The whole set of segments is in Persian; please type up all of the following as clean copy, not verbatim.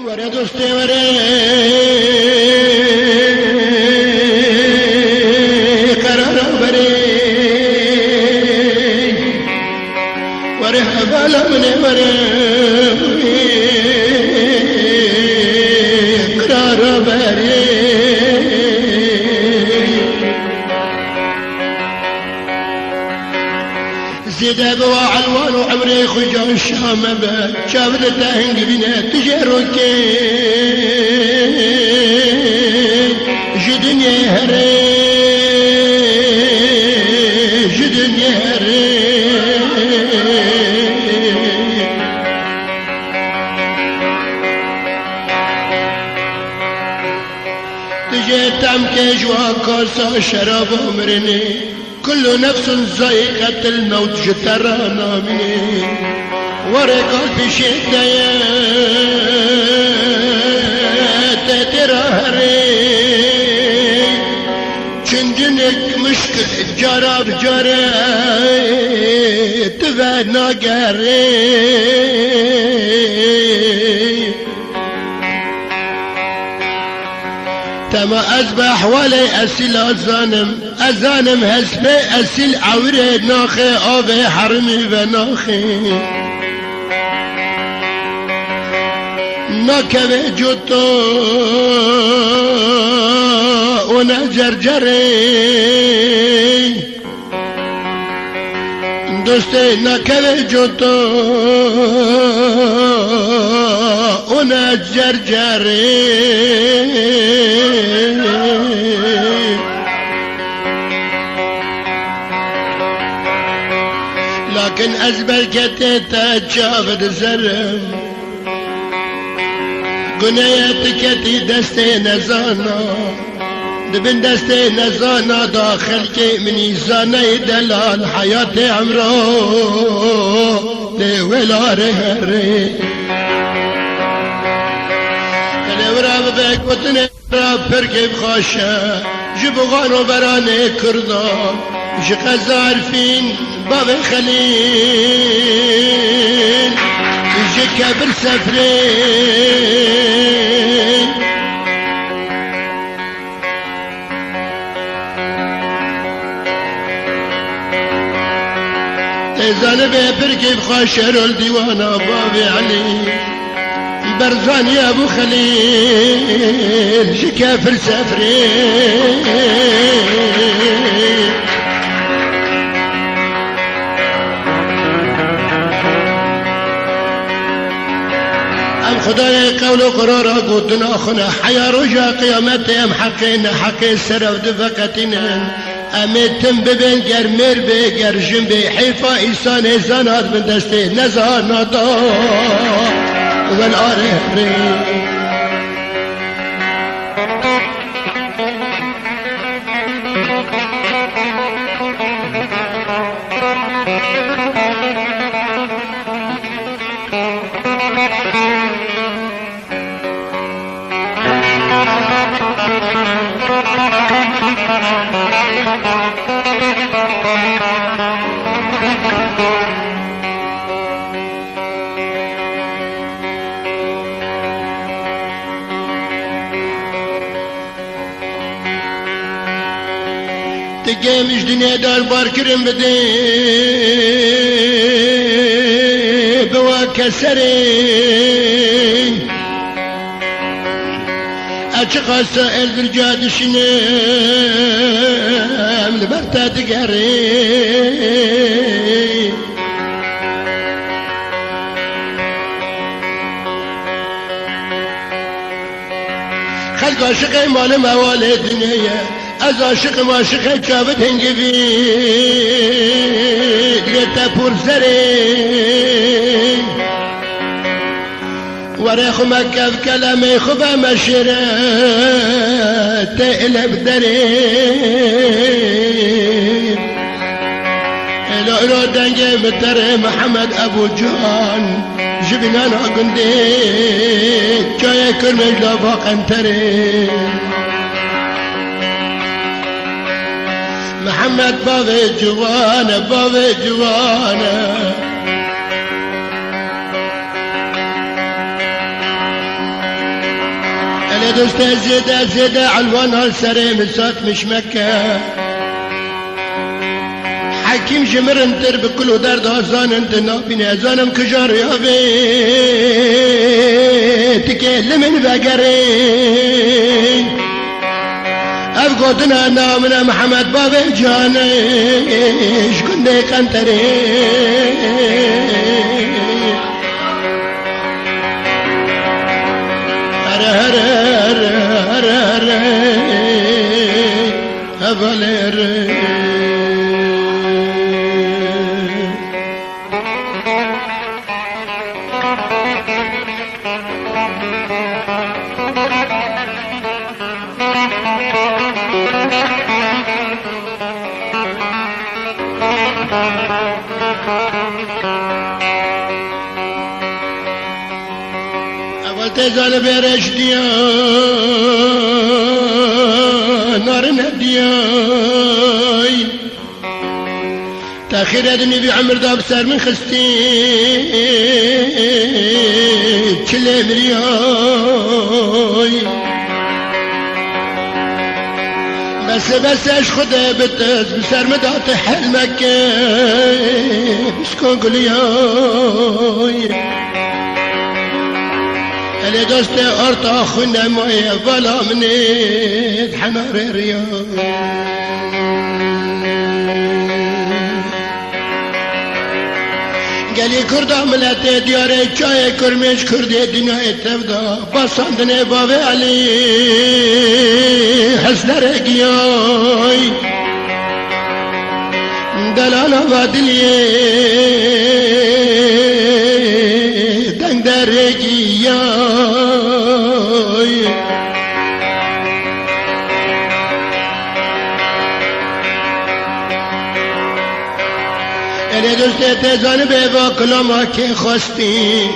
وره دوسته وره قرار بره وره حبالا منه وره قرار بره زيده بوا علوان وعمري خجان الشام بك شافت تهنج بنا تجروكي جدنيا هري جدنيا هري تجيتم كجوا كاسا شراب عمرني كل نفس ذائقة الموت جترانا مني ورقل في شدة تترهري چندنك مشكل جراب جري تغنى قري تما أذبح ولي أسيل أزانم هسبي أسيل عوري ناخي أبي حرمي بناخي ناكبي جوتو ونجرجري دوستي ناكبي جوتو ونجرجري لكن أزبل كتيتا تشافد زرم قنيتك دستي نزانا دبن دستي نزانا داخل كي مني زانا دلال حياتي عمرو لي ولا رهري وراب بك وطني راب بركب خاشا جبغانو براني كردان جقزار فين باب خليل جكبر سفرين تزال بركب خاشر الديوانا بابي علي برزان يا ابو خليل شكافر سافرين ام خداي قول قرار قدنا خنا حيا رجا قيامتي ام حقين حقي سرف دفقتنا امتم ببن گر مر بگر جنبي حيفا انسان زانات من دستي نزانات والآرهري تجيمش دنيا دار باركرم بدي بوا كسري أشقى سائل برجاد شنام لبرتا تقري خلق عشقي مال موالي الدنيا از عاشق معاشقه چابت هنگی لیتا پرسره وره خمکف کلمه خوبه مشره تقلب دره الارو دنگه متره محمد ابو جان جبنانا قنده چای کرمج لافا قنتره محمد بابي جوانا بابي جوانا اللي دوست زيدة علوان هالسري مسات مش مكة حكيم جمر انتر بكل درد هزان انت نابين هزانم كجار يا بيت تكلم من بقري أفقدنا نامنا محمد بابي جاني شكوني كنتري هر هر هر هر هر أفالير أول تزال بيرش ديان نار ندياي تأخير أدني بعمر داب سر من خستي چلي مرياي بس اش خدا بتز بسر مدات حلمك بسكون قلياي اللي دوست ارت اخونا مويا فلا منيت حنار رياي قالي كرد عملت دياري چاي كرمش كردي دنيا تفدا بساندني بابي علي حسن رقياي دلالا بادلي دنگ رقياي اللي دوست تزان بيبا كلما كي خستي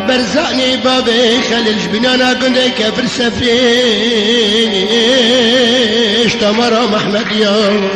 برزاني بابي خليج بنانا قندي كفر سفرين اشتمر محمد يوم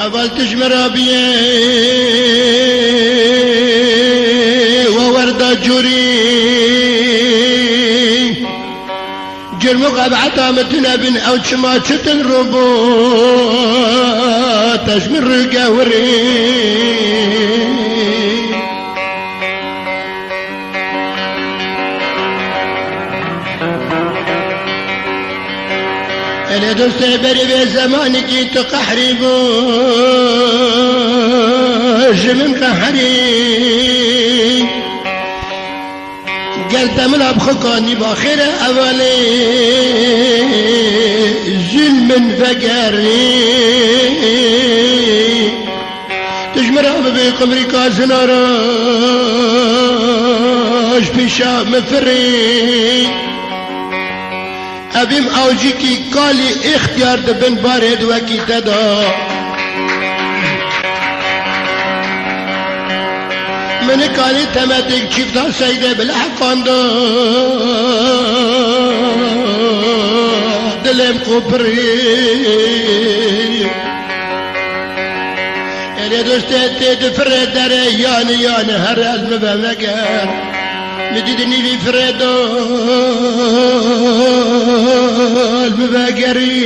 أول تجمر بيه ووردة جوري جرمق أبعتا متنا بن أو شما شتن ربو تجمر قوري أنا دوست بري بزمانك تقحري بوش من قحري قلت من أبخكاني باخر أولي جل من فقري تجمر أبي قمري كازنا راش بشا مفري أبيم أوجيكي قالي اختيار دبن بارد وكي تدا من قالي تمتك شفتا سيدة بالحقان دا دلم قبري اللي دوستي تفرد داري ياني هر المبامكان مديدني في فريدو المباقري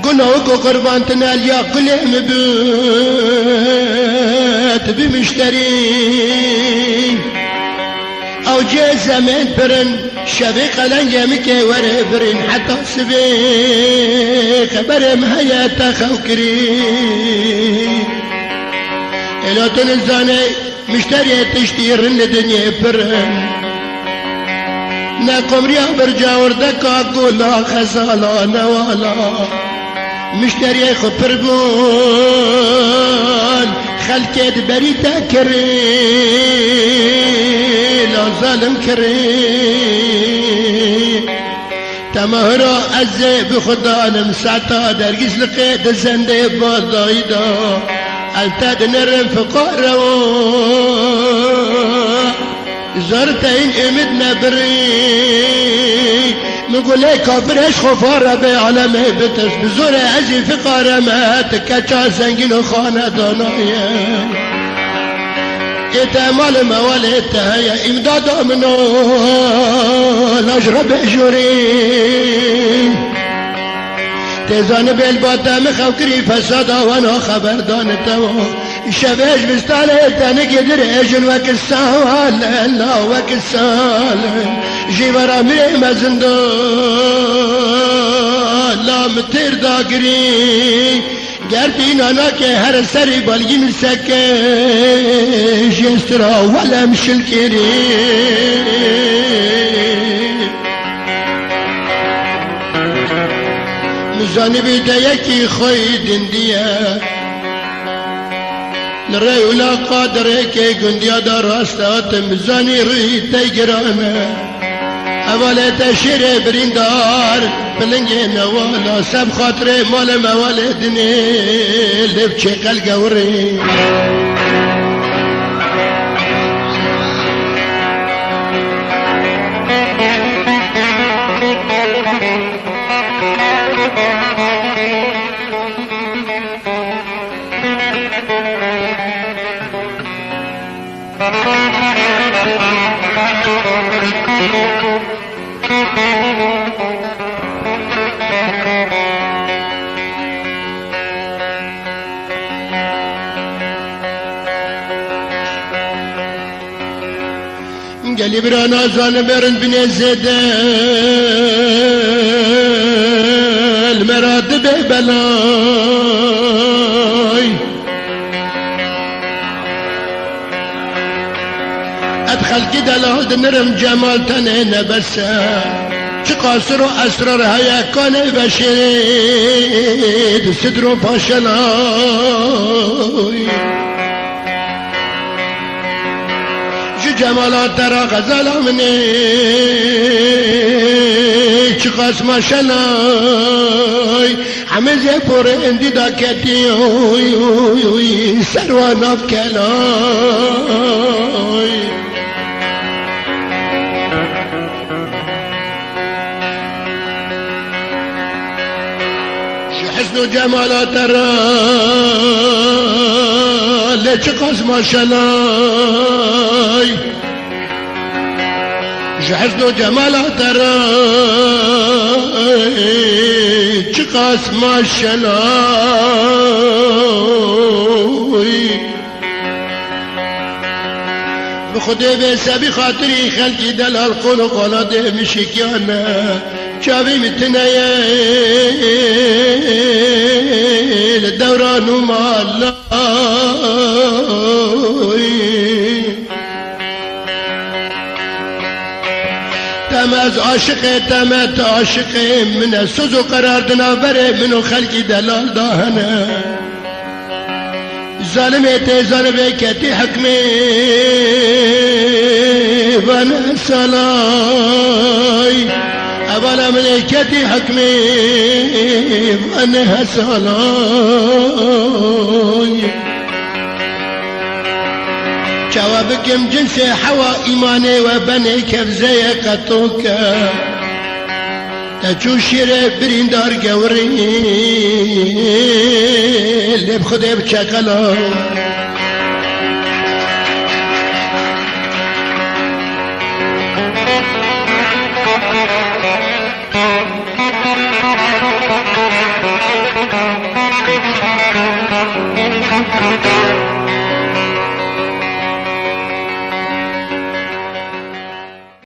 قلنا وكو قربان تنال يا قلم بيت بمشتري او جه زمین برن شبی قلن یمکه وره برن حتی سبی خبرم حیات خوکری الاتون الزانه مشتری تشتیرن دنیا برن نقمریا برجاور دکا گولا خزالا نوالا مشتری خبر بون خلکت بری تکری لا ظالم کری تمهرا از بخدانم ساعتا درگیز لقید زنده بادایدا التاد نرم فقارا زرتين امدنا بري نقول لك كافرش خفارة بعالمه بتش بزور عزي فقارة ما تكتشا زنجين خانة دانايا اتمال موالي اتهيا امداد منو لاجرب جوري تزان بالباتا مخوكري فسادا وانا خبردان تو شباش بستانه تانك يدر اجن وكسال لا وكسال جيبرا مري مزندان لا متر داقري گردین آنا که هر سری بالگی مسکه جسترا ولا مشل کری مزانی بیده یکی خوی دندیه لري ولا قادر كي قنديا دراستات مزاني ري تيجرانه اوله تشير بريندار بلنجي نوالا سب خاطري مال موالدني لبچه قلقوري قلي برانا زان برن بني زيدان مراد ببلاي ادخل كده لهود نرم جمال تنين بس قاصر اسرار هيا كان بشيد صدره باشلاي جمالات ترى غزل مني چقاس ما شلاي حمزه پر اندي داكتي سروان بكلاي شو حسن جمالات ترى لچقاس ما شلاي جحزن جمالات راي چقاس ما شلاي بخده بسبي خاطري خلقي دلال قول قولاد مشكيانا شابي متنيل الدوران ومالاي تماز عاشق تمت عاشق من سوزو قرار دنابره منو خلقي دلال داهنه ظالمي ظالمي كتي حكمي وانا سلاي أبالا ملكتي حكمي وانا سلاي جوابكم جنسي حوا إيماني وبني كفزي قطوكا تجو شيري بريندار قوري اللي بخدي بشكلا Thank you.